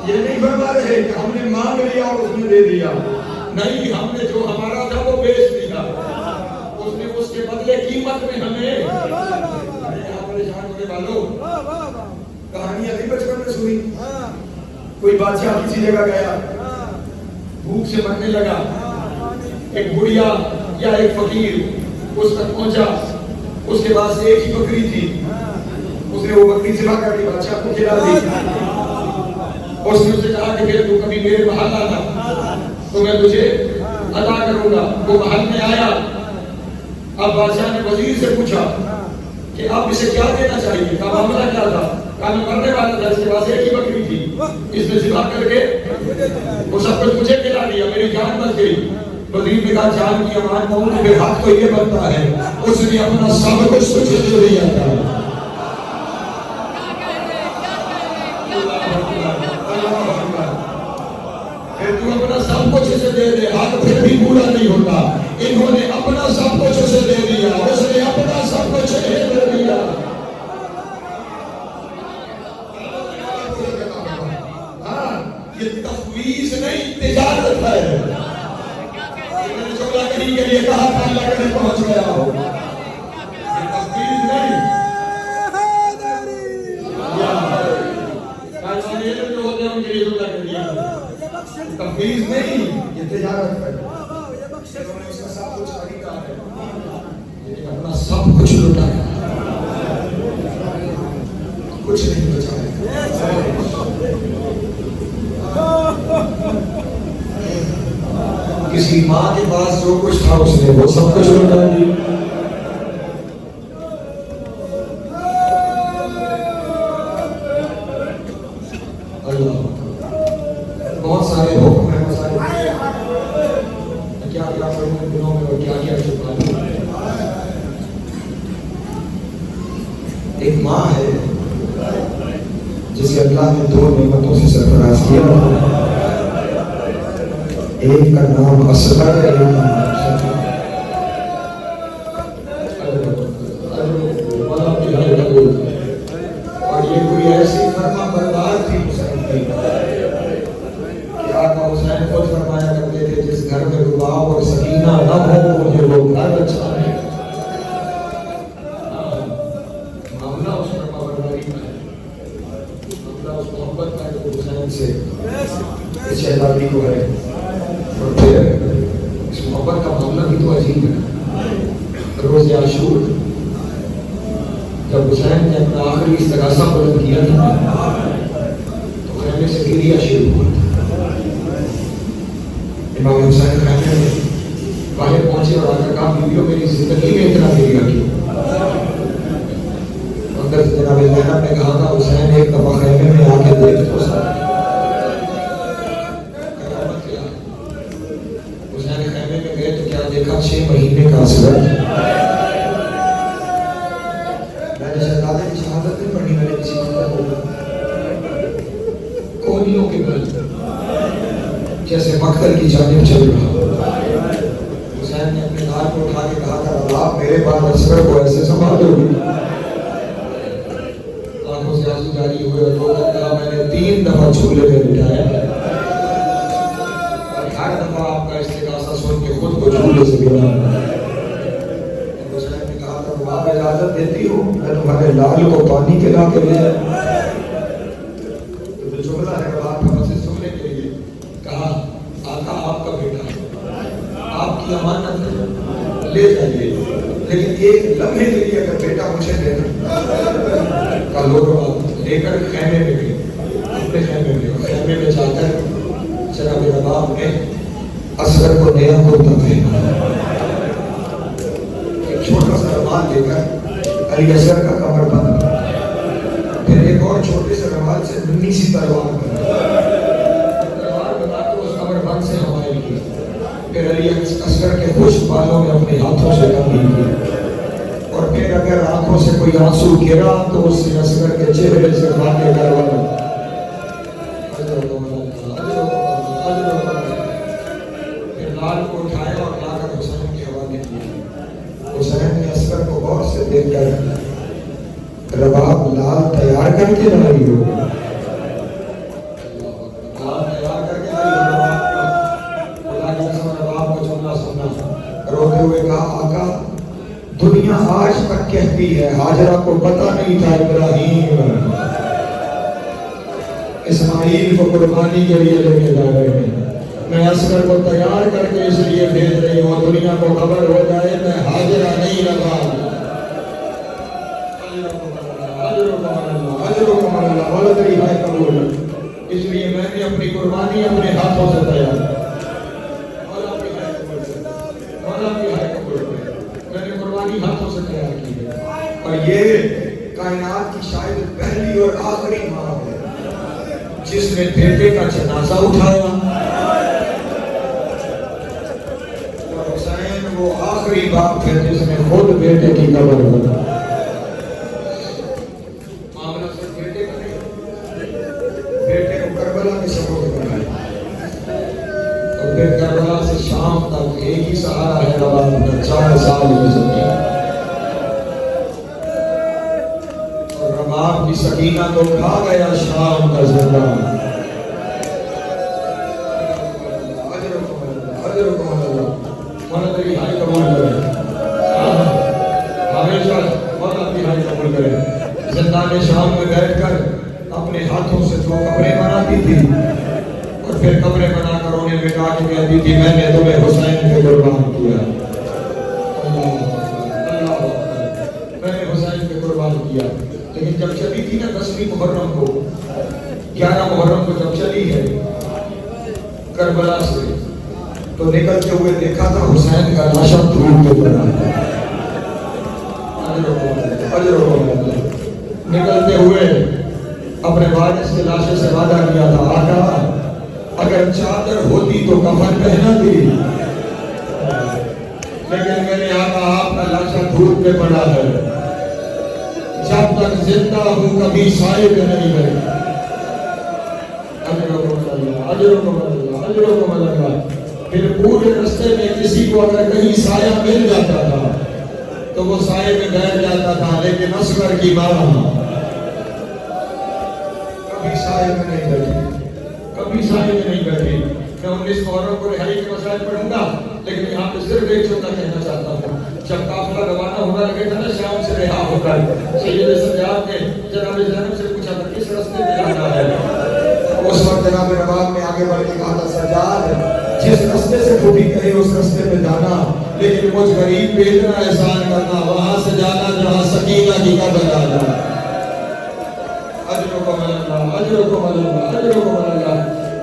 یہ نہیں فرما رہے کہ ہم نے مانگ لیا اور اس نے دے دیا. نہیں, ہم نے جو ہمارا تھا وہ بیچ دیا, اس نے اس کے بدلے قیمت میں ہمیں. پریشان ہونے والوں, کہانی ابھی بچپن میں سنی. کوئی بادشاہ کسی جگہ گیا, بھوک سے مرنے لگا. ایک بڑھیا یا ایک فقیر اس تک پہنچا. اس کے پاس ایک ہی بکری تھی. اس نے وہ بکری ذبح کر دی, بادشاہ کو کھلا دی. اس نے اسے کہا کہ تو کبھی میرے محل آنا تو میں تجھے عطا کروں گا. وہ محل میں آیا. اب بادشاہ نے وزیر سے پوچھا کہ آپ اسے کیا دینا چاہیے, کہا معاملہ کیا تھا, کہا میں مرنے والا تھا, اس کے پاس ایک ہی بکری تھی, اس نے ذبح کر کے وہ سب کچھ مجھے کھلا دیا, میری جان بچ گئی. وزیر نے کہا جان کی امان مول پہ حق تو یہ بنتا ہے, اس نے اپنا سب کچھ تجھے دے دیا تھا. تو اپنا سب کچھ اسے دے دے, حق پھر بھی پورا نہیں ہوتا. انہوں نے اپنا سب کچھ اسے دے دیا, اس نے اپنا سب کچھ انہیں دے دیا. ہاں, یہ تفویض نہیں, تجارت ہے. میں نے جملہ کہیں کے لیے کہا تھا, اللہ کہیں پہنچ گیا ہو. یہ تفویض نہیں, جو ہوتے ہیں ان کے لیے جملہ کر دیا. تفویض نہیں, یہ تجارت ہے. انہوں نے اس کا سب کچھ خریدا ہے, لیکن اپنا سب کچھ لٹایا, کچھ نہیں بچایا. کسی ماں کے پاس جو کچھ تھا اس نے وہ سب کچھ لٹا دیا. بہت سارے حکم ہیں, کیا کیا پڑھوں دنوں میں اور کیا کیا چھپا. ایک ماں ہے جسے اللہ نے دو نعمتوں سے سرفراز کیا. ایک کا نام اصغر ہے, اور یہ کوئی ایسی فرما بردار تھی حسین کی کہ آقا حسین خود فرمایا کرتے تھے جس گھر میں رباب اور سکینہ نہ ہو مجھے وہ گھر اچھا ہے. معاملہ اس فرما برداری کا ہے, معاملہ اس محبت کا ہے جو حسین سے اس شہزادی کو ہے. اور پھر اس محبت کا معاملہ بھی تو عجیب ہے. روز عاشور جب حسین نے اپنا آخری استغاثہ بلند کیا تھا تو خیمے سے گریا شروع ہوا تھا. امام حسین خیمے میں باہر پہنچے اور آ کر کہا بیویوں میری زندگی میں اتنا گریا کیوں. اندر سے جناب زینب نے کہا تھا حسین ایک دفعہ خیمے میں آ کے دیکھ تو سب. حسین خیمے میں گئے تو کیا دیکھا 6 مہینے کا اصغر. شہزادے کی شہادت نہیں پڑھنی, میں نے کسی منظر ہوگا کوہنیوں کے بل جیسے مقتل کی جانب چل رہا. حسین نے اپنے لال کو اٹھا کے کہا تھا آپ میرے بعد اصغر کو ایسے سنبھالو گے. آنکھوں سے آنسو جاری ہوئے اور لوگوں نے کہا میں نے 3 دفعہ چولہے میں بٹھایا اور ہر دفعہ آپ کا استغاثہ سن کے خود کو چولہے سے گرا. آپ اجازت دیتی ہو میں تمہارے لال کو پانی پلا کے لے جاؤں. تو جو جملہ ہے وہ آپ کا سے سننے کے لیے کہا آقا آپ کا بیٹا آپ کی امانت ہے لے جائیے, لیکن ایک لمحے کے لیے اگر بیٹا مجھے دینا. کہا لوگ لے کر خیمے میں گئے, اپنے خیمے میں, اور خیمے میں جا کر جناب رباب نے اصغر کو نیا کرتا پہنا. اتنی سی تلوار بنا کے اس قبر بند سے ہمارے لیے پھر علی اصغر کے خشک بالوں میں اپنے ہاتھوں سے کندھی کی، اور پھر اگر آنکھوں سے کوئی آنسو گرا تو اس سے اصغر کے چہرے سے باتیں کروانا، پھر لال کو اٹھایا اور لا کر حسین کے حوالے کیا۔ حسین نے اصغر کو غور سے دیکھ کر، رباب لال تیار کر کے لائی ہو؟ لال تیار کر کے لائی ہو رباب کا؟ خدا کی قسم رباب کو سننا سننا روتے ہوئے کہا آقا دنیا آج تک کہتی ہے ہاجرہ کو پتہ نہیں تھا ابراہیم اسماعیل کو قربانی کے لیے لے کے جا رہے ہیں، میں اصغر کو تیار کر کے اس لیے بھیج رہی ہوں دنیا کو خبر ہو جائے میں ہاجرہ نہیں لگا۔ اس لیے میں نے اپنی قربانی اپنے ہاتھوں سے تیار میں نے قربانی ہاتھوں سے تیار کی ہے، اور یہ کائنات کی شاید پہلی اور آخری ماں ہے جس نے بیٹے کا جنازہ اٹھایا، اور حسین وہ آخری باپ ہے جس نے خود بیٹے کی قبر بنا۔ معاملہ صرف بیٹے کا نہیں، بیٹے کو کربلا کے سبب بنایا، اور پھر کربلا سے شام تک ایک ہی سہارا ہے رباب کا 4 سال کی زندگی، اور رباب کی سکینہ کو کھا گیا شام کا زندہ۔ زندان شام میں بیٹھ کر اپنے ہاتھوں سے جو قبریں بناتی تھی اور پھر قبریں بنا کر انہیں مٹا کے کہتی تھی میں نے تمہیں حسین پہ قربان کیا، میں نے حسین پہ قربان کیا۔ لیکن جب چلی تھی نا 10ویں محرم کو 11 محرم کو جب چلی ہے کربلا سے تو نکلتے ہوئے دیکھا تھا حسین کا لاشا دھول پہ پڑا ہے، نکلتے ہوئے اپنے وارث کے لاشے سے وعدہ کیا تھا آقا اگر چادر ہوتی تو کفن پہنا دی، لیکن میرے آقا آپ کا لاشا دھول پہ پڑا ہے، جب تک زندہ ہوں کبھی سائے پہ نہیں گئے۔ اجرکم اللہ۔ پھر پورے رستے میں کسی کو اگر کہیں سایہ مل جاتا تھا تو وہ سائے میں بیٹھ جاتا تھا، لیکن اصغر کی ماں کبھی سائے میں نہیں بیٹھی، کبھی سائے میں نہیں بیٹھی۔ میں 19 محرم کو رہائی کے مسائل پڑھوں گا، لیکن یہاں پہ صرف ایک جملہ کہنا چاہتا ہوں۔ جب قافلہ روانہ ہونا لگے تھا نا شام سے رہا ہو کر، سید سجاد نے جناب زینب سے پوچھا تھا کس راستے پہ جانا ہے؟ اس وقت جناب رباب نے آگے بڑھ کے کہا تھا سجاد جس راستے سے ٹوٹی کہے اس راستے پہ جانا، لیکن مجھ غریب پہ اتنا احسان کرنا وہاں سے جانا جہاں سکینہ کی قبر آ جائے۔ اجرکم اللہ، اجرکم اللہ، اجرکم اللہ۔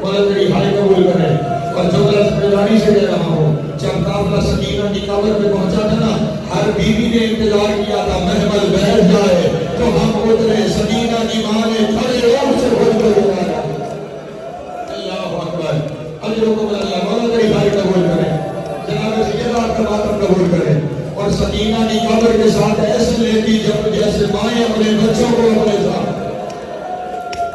مولا تیری ہائی قبول کرے، اور جو میں ذمہ سے کہہ رہا ہوں جب قافلہ سکینہ کی قبر پہ پہنچا تھا نا ہر بیوی نے انتظار کیا تھا محمل بیٹھ جائے تو ہم اترے، سکینہ کی ماں نے کھڑے روح سے خود کو بلایا۔ اللہ اکبر، اجرکم اللہ۔ مولا تیری ہائی قبول کرے، جناب سیدہ کا ماتم قبول کرے، اور سکینہ کی قبر کے ساتھ ایسے لیتی جب جیسے مائیں اپنے بچوں کو اپنے ساتھ۔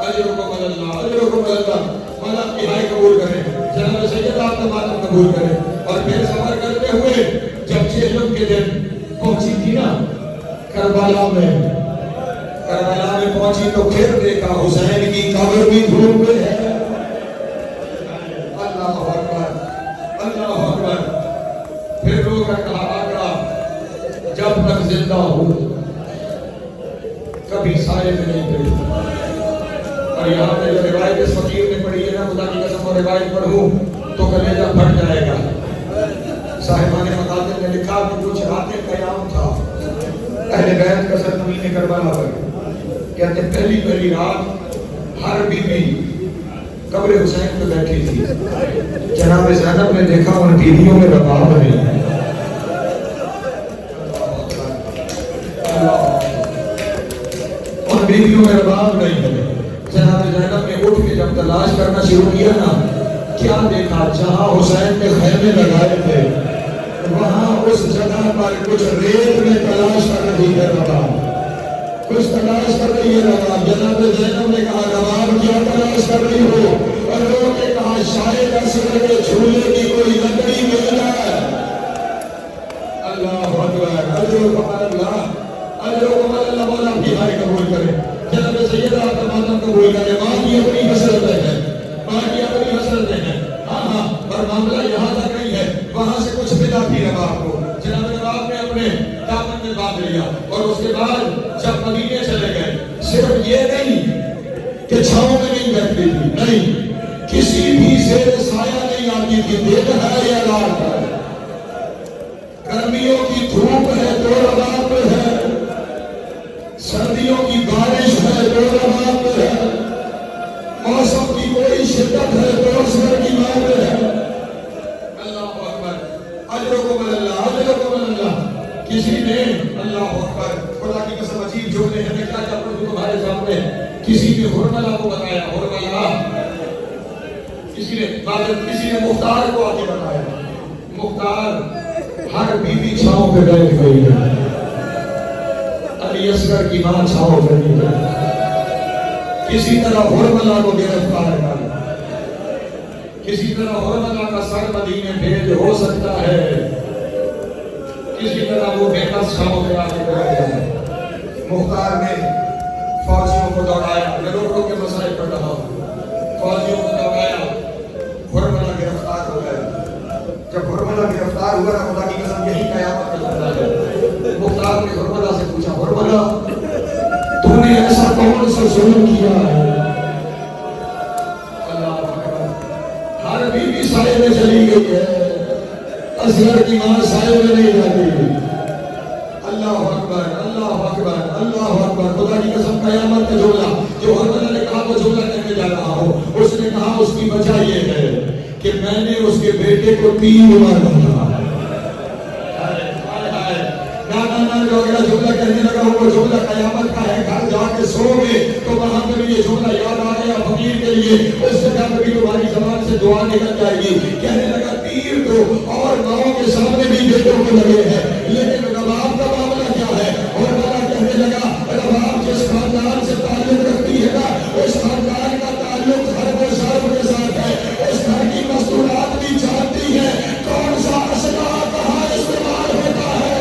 اجرکم اللہ، اجرکم اللہ۔ مولا کی ہائی قبول کرے، جناب سیدہ کا ماتم قبول کرے، اور پھر سفر کرتے ہوئے جب چہلم کے دن پہنچی تھی نا کربلا میں پہنچی تو پھر دیکھا حسین کی قبر بھی دھول پہ ہے۔ اللہ اکبر، اللہ اکبر۔ پھر رو کر کہا آقا جب تک زندہ ہوں کبھی سائے میں نہیں پڑی۔ اور یہاں پہ جو روایت اس فقیر نے پڑھی ہے نا خدا کی قسم اور روایت پڑھوں تو کلیجہ پھٹ جائے گا۔ صاحبان مقاصد نے لکھا کہ کچھ راتیں قیام تھا اہل بیت کا سرزمین کربلا پر، کہتے پہلی رات ہر بیوی قبر حسین پہ بیٹھی تھی، جناب زینب نے دیکھا ان بیویوں میں رباب نہیں ہے۔ ان بیویوں میں رباب نہیں ہے۔ جناب زینب جب تلاش کرنا شروع کیا نا، کیا دیکھا؟ جہاں حسین نے خیمے لگائے تھے وہاں اس جگہ پر کچھ ریت میں تلاش کر رہی ہے رباب، کچھ تلاش کر رہی ہے رباب۔ جناب زینب نے کہا رباب کیا تلاش کر رہی ہو؟ اور لوگوں نے کہا شاید اصغر کے جھولے کی کوئی لکڑی مل جائے۔ اللہ اکبر، اجر و کمال اللہ، اجر و کمال اللہ مولا کی ہائے قبول کرے، جناب سیدہ کا ماتم قبول کرے۔ ماں کی اپنی حسرتیں ہیں، ماں کی اپنی حسرتیں ہیں، ہاں پر معاملہ یہاں تک نہیں ہے، وہاں سے کچھ ملا تھی رباب کو۔ جناب رباب نے اپنے دامن میں باندھ لیا اور اس کے بعد جب مدینے چلے گئے، صرف یہ نہیں کہ چھاؤں میں نہیں بیٹھتی تھی، نہیں، کسی بھی زیر سایہ نہیں آتی تھی، دل ہے یا رات ہے، گرمیوں کی دھوپ ہے تو رباب پہ ہے، سردیوں کی بارش ہے تو رباب پہ ہے، موسم کی کوئی شدت ہے تو اصغر کی بات ہے۔ اللہ اکبر، اجرکم اللہ، اجرکم اللہ۔ کسی نے اللہ اکبر، خدا کی قسم عجیب جملے ہیں، میں کیا کہتا ہوں تمہارے سامنے، کسی نے حرملہ کو بتایا، حرملہ، کسی نے مختار کو آگے بتایا، مختار ہر بیوی چھاؤں پہ بیٹھ گئی ہے، علی اصغر کی ماں چھاؤں پہ نہیں ہے، کسی طرح حرملہ کو گرفتار کر، کسی طرح حرملہ کا سر مدینے بھیج ہو سکتا ہے، کسی طرح وہ بے بس چھاؤں پہ آگے بیٹھ گئے۔ مختار نے فوجیوں کو دوڑایا، میں لوگوں کے مسائل پڑھ رہا ہوں، فوجیوں کو دوڑایا، حرملہ گرفتار ہو گئے۔ جب حرملہ گرفتار ہوا نا، خدا کی قسم یہی قیامت کا لمحہ ہے۔ مختار نے حرملہ سے پوچھا، حرملہ تو نے ایسا کون سا ظلم کیا ہے؟ اللہ اکبر، ہر بیوی سائے میں چلی گئی ہے، اصغر کی ماں سائے میں نہیں جاتی۔ اللہ اکبر، اللہ اکبر، اللہ اکبر، خدا کی قسم قیامت کا جملہ جو حرملہ نے کہا وہ جملہ کہنے جا رہا ہوں۔ اس نے کہا اس کی وجہ یہ ہے کہ میں نے اس کے بیٹے کو 3 مارا تھا۔ جو اگلا جملہ کہنے لگا وہ جملہ قیامت کا ہے، گھر جا کے سو گے تو وہاں پہ بھی یہ جملہ یاد آ گیا فقیر کے لیے، اس جگہ پہ بھی تمہاری زبان سے دعا نکل جائے گی۔ کہنے لگا تیر تو اور ماؤں کے سامنے بھی بیٹوں کو لگے ہیں، لیکن رباب کا معاملہ کیا ہے؟ اور بڑا کہنے لگا رباب جس خاندان سے تعلق رکھتی ہے نا، اس خاندان کا تعلق ہر وہ شرف کے ساتھ ہے، اس گھر کی مستورات بھی جانتی ہے کون سا اسلحہ کہاں استعمال ہوتا ہے۔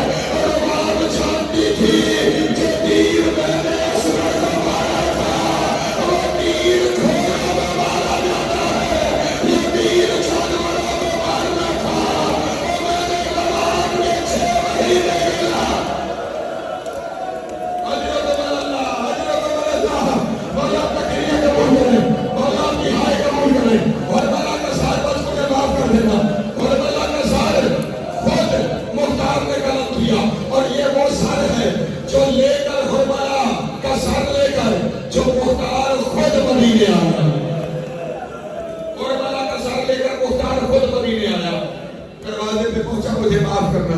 مجھے معاف کرنا،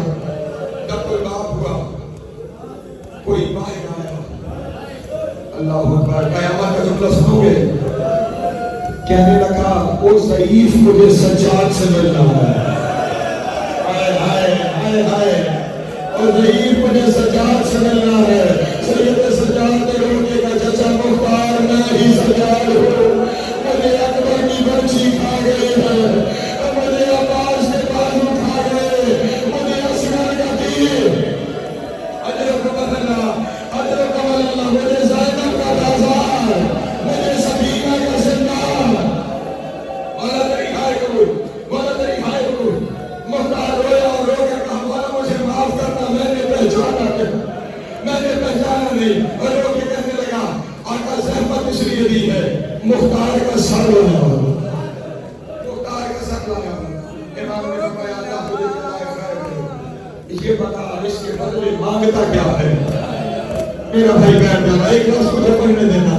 جب کوئی باپ ہوا کوئی ماں آیا، اللہ اکبر، قیامت کا جملہ سنو گے؟ کہنے لگا وہ ضعیف مجھے سجاد سے ملنا ہے، ہائے ہائے ہائے ہائے، اور ضعیف مجھے سجاد سے ملنا ہے۔ سید سجاد نے روکے کا چچا مختار میں ہی سجاد ہوں، مجھے اکبر کی برچی کھا گئی ہے، مجھے عباس کے بازو کھا گئے، مجھے اصغر کا تیر، اجرکم اللہ، اجرکم اللہ، مجھے زینب کا بازار، مجھے سفینہ کا زندان، مولا تیری ہائے قبول، مولا تیری ہائے قبول۔ مختار رویا اور رو کر کہا مولا مجھے معاف کرنا، میں نے پہچانا نہیں، میں نے پہچانا نہیں، اور رو کے کہنے لگا آقا زحمت اس لیے دی ہے، مختار کا سر لایا ہوں، مختار کا سر لایا ہوں۔ امام نے فرمایا اللہ تجھے جزائے خیر دے، یہ بتا اس کے بدلے مانگتا کیا ہے؟ میرا بھائی بیٹھ جانا، ایک لفظ مجھے پڑھنے دینا،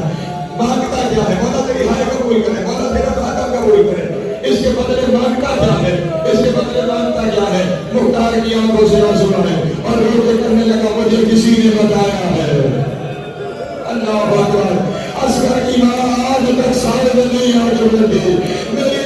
مانگتا کیا ہے؟ مولا تیری ہائے قبول کرے، مولا تیرا خاتم قبول کرے، اس کے بدلے مانگتا کیا ہے؟ اس کے بدلے مانگتا کیا ہے؟ مختار کی آنکھوں سے آنسو آئے اور رو کے کہنے لگا مجھے کسی نے بتایا ہے، اللہ اکبر، اصغر کی ماں آج تک سائے میں نہیں آ جاؤں گی. میری